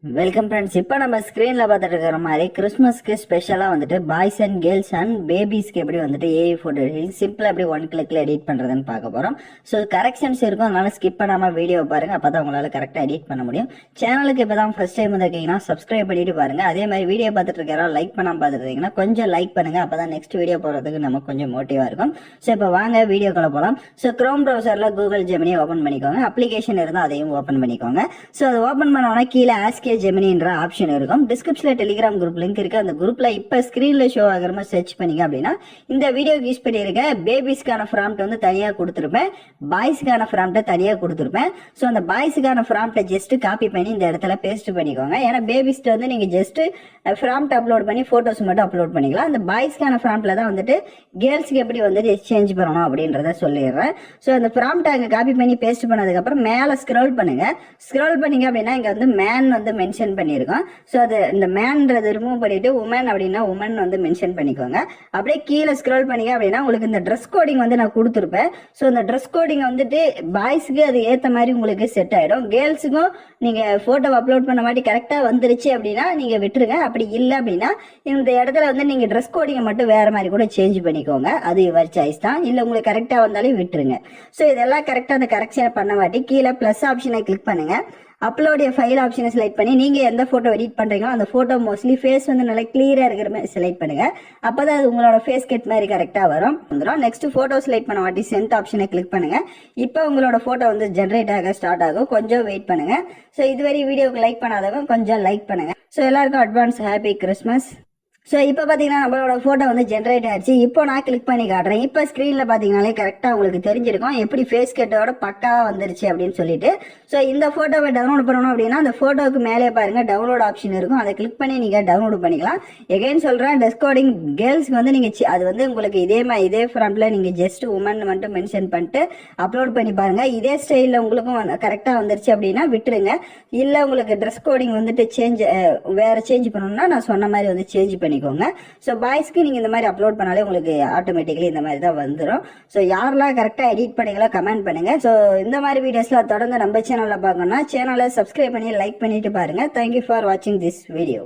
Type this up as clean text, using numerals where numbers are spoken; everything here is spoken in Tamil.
Welcome friends. இப்போ நம்ம ஸ்க்ரீனில் பார்த்துட்டு இருக்கிற மாதிரி கிறிஸ்மஸ்க்கு ஸ்பெஷலாக வந்துட்டு பாய்ஸ் அண்ட் கேர்ள்ஸ் அண்ட் பேபிஸ்க்கு எப்படி வந்துட்டு ஏஐ ஃபோட்டோ எடிட்டிங் சிம்பிளாக எப்படி ஒன் கிளிக்கில் எடிட் பண்ணுறதுன்னு பார்க்க போகிறோம். ஸோ கரெக்ஷன்ஸ் இருக்கும், அதனால ஸ்கிப் பண்ணாமல் வீடியோ பாருங்கள், அப்போ தான் உங்களால் கரெக்டாக எடிட் பண்ண முடியும். சேனலுக்கு இப்போ தான் ஃபஸ்ட் டைம் வந்திருக்கீங்கன்னா சப்ஸ்கிரைப் பண்ணிட்டு பாருங்கள். அதே மாதிரி வீடியோ பார்த்துட்டு இருக்கிறா லைக் பண்ணாமல் பார்த்துட்டு இருக்கீங்கன்னா கொஞ்சம் லைக் பண்ணுங்கள், அப்போ தான் நெக்ஸ்ட் வீடியோ போகிறதுக்கு நமக்கு கொஞ்சம் மோட்டிவாக இருக்கும். ஸோ இப்போ வாங்க வீடியோக்குள்ள போகலாம். ஸோ க்ரோம் ப்ரௌசரில் கூகுள் ஜெமினி ஓப்பன் பண்ணிக்கோங்க. அப்ளிகேஷன் இருந்தால் அதையும் ஓப்பன் பண்ணிக்கோங்க. ஸோ அது ஓப்பன் பண்ணோன்னா கீழே ஆஸ்கே ஜெமினின்ற ஆப்ஷன் இருக்கும். டிஸ்கிரிப்ஷன்ல டெலிகிராம் குரூப் லிங்க் இருக்கு. அந்த குரூப்ல இப்ப ஸ்கிரீன்ல ஷோ ஆகிற மாதிரி சர்ச் பண்ணீங்க அப்படின்னா இந்த வீடியோ யூஸ் பண்ணிருக்க பேபிஸ்க்கான ஃப்ராம்ப்ட் வந்து தனியா கொடுத்துருப்பேன், பாய்ஸ்க்கான ஃப்ராம்ப்ட தனியா கொடுத்துருப்பேன். ஸோ அந்த பாய்ஸ்க்கான ஃப்ராம்ப்ட ஜஸ்ட் காப்பி பண்ணி இந்த இடத்துல பேஸ்ட் பண்ணிக்கோங்க. ஏன்னா பேபிஸ்ட் வந்து நீங்க ஜஸ்ட் ஃப்ராம்ப்ட் அப்லோட் பண்ணி போட்டோஸ் மட்டும் அப்லோட் பண்ணிக்கலாம். அந்த பாய்ஸ்க்கான ஃப்ராம்ப்ட்ல தான் வந்துட்டு கேர்ள்ஸ்க்கு எப்படி வந்துட்டு எக்ஸ்சேஞ்ச் பண்ணணும் அப்படின்றத சொல்லிடுறேன். ஸோ அந்த ஃப்ராம்ப்ட் அங்க காப்பி பண்ணி பேஸ்ட் பண்ணதுக்கு அப்புறம் மேல ஸ்க்ரோல் பண்ணுங்க. ஸ்க்ரோல் பண்ணீங்க அப்படின்னா இங்க வந்து மேன் வந்து மென்ஷன் பண்ணிருக்கோம். ஸோ அது இந்த மேன்றது ரிமூவ் பண்ணிட்டு உமன் அப்படின்னா உமன் வந்து மென்ஷன் பண்ணிக்கோங்க. அப்படியே கீழே ஸ்க்ரோல் பண்ணீங்க அப்படின்னா உங்களுக்கு இந்த ட்ரெஸ் கோடிங் வந்து நான் கொடுத்துருப்பேன். ஸோ இந்த ட்ரெஸ் கோடிங் வந்துட்டு பாய்ஸுக்கு அது ஏற்ற மாதிரி உங்களுக்கு செட் ஆயிடும். கேர்ள்ஸுக்கும் நீங்க போட்டோ அப்லோட் பண்ண மாதிரி கரெக்டா வந்துருச்சு அப்படின்னா நீங்க விட்டுருங்க. அப்படி இல்லை அப்படின்னா இந்த இடத்துல வந்து நீங்க ட்ரெஸ் கோடிங்கை மட்டும் வேற மாதிரி கூட சேஞ்ச் பண்ணிக்கோங்க. அது யுவர் சாய்ஸ் தான். இல்லை உங்களுக்கு கரெக்டா வந்தாலும் விட்டுருங்க. ஸோ இதெல்லாம் கரெக்டா அந்த கரெக்ஷன் பண்ண வாட்டி கீழே பிளஸ் ஆப்ஷனை கிளிக் பண்ணுங்க. அப்லோட் ஃபைல் ஆப்ஷனை செலக்ட் பண்ணி நீங்க எந்த போட்டோ எடிட் பண்றீங்களோ அந்த போட்டோ மோஸ்ட்லி ஃபேஸ் வந்து நல்லா கிளியரா இருக்கிற மாதிரி செலக்ட் பண்ணுங்க. அப்பதான் அது உங்களோட ஃபேஸ் கட் மாதிரி கரெக்டா வரும். நெக்ஸ்ட் போட்டோ செலக்ட் பண்ண வாட்டி சென்ட் ஆப்ஷனை கிளிக் பண்ணுங்க. இப்போ உங்களோட போட்டோ வந்து ஜென்ரேட் ஆக ஸ்டார்ட் ஆகும். கொஞ்சம் வெயிட் பண்ணுங்க. ஸோ இதுவரை வீடியோக்கு லைக் பண்ணாதவங்க கொஞ்சம் லைக் பண்ணுங்க. ஸோ எல்லாருக்கும் அட்வான்ஸ் ஹாப்பி கிறிஸ்மஸ். ஸோ இப்போ பார்த்தீங்கன்னா நம்மளோட ஃபோட்டோ வந்து ஜென்ரேட் ஆயிடுச்சு. இப்போ நான் கிளிக் பண்ணி காட்டுறேன். இப்போ ஸ்க்ரீனில் பார்த்தீங்கன்னாலே கரெக்டாக உங்களுக்கு தெரிஞ்சிருக்கும் எப்படி ஃபேஸ் கட்டோட பக்கா வந்துருச்சு அப்படின்னு சொல்லிட்டு. ஸோ இந்த ஃபோட்டோவை டவுன்லோட் பண்ணணும் அப்படின்னா அந்த ஃபோட்டோவுக்கு மேலே பாருங்கள் டவுன்லோட் ஆப்ஷன் இருக்கும். அதை கிளிக் பண்ணி நீங்கள் டவுன்லோட் பண்ணிக்கலாம். எகைன் சொல்கிறேன், டெஸ்கோடிங் கேர்ள்ஸ்க்கு வந்து நீங்கள் அது வந்து உங்களுக்கு இதே ஃப்ரண்ட்டில் நீங்கள் ஜஸ்ட் உமன் மட்டும் மென்ஷன் பண்ணிட்டு அப்லோட் பண்ணி பாருங்கள். இதே ஸ்டைலில் உங்களுக்கும் கரெக்டாக வந்துருச்சு அப்படின்னா விட்டுருங்க. இல்லை உங்களுக்கு ட்ரெஸ் கோடிங் வந்துட்டு வேறு சேஞ்ச் பண்ணணும்னா நான் சொன்ன மாதிரி வந்து சேஞ்ச் பண்ணி பண்ணிக்கோங்க. ஸோ பாய்ஸ்க்கு நீங்கள் இந்த மாதிரி அப்லோட் பண்ணாலே உங்களுக்கு ஆட்டோமேட்டிக்கலி இந்த மாதிரி தான் வந்துடும். ஸோ யாரெல்லாம் கரெக்டாக எடிட் பண்ணீங்களோ கமெண்ட் பண்ணுங்க. ஸோ இந்த மாதிரி வீடியோஸ்லாம் தொடர்ந்து நம்ம சேனலில் பார்க்கணும்னா சேனலை சப்ஸ்கிரைப் பண்ணி லைக் பண்ணிட்டு பாருங்க. தேங்க்யூ ஃபார் வாட்சிங் திஸ் வீடியோ.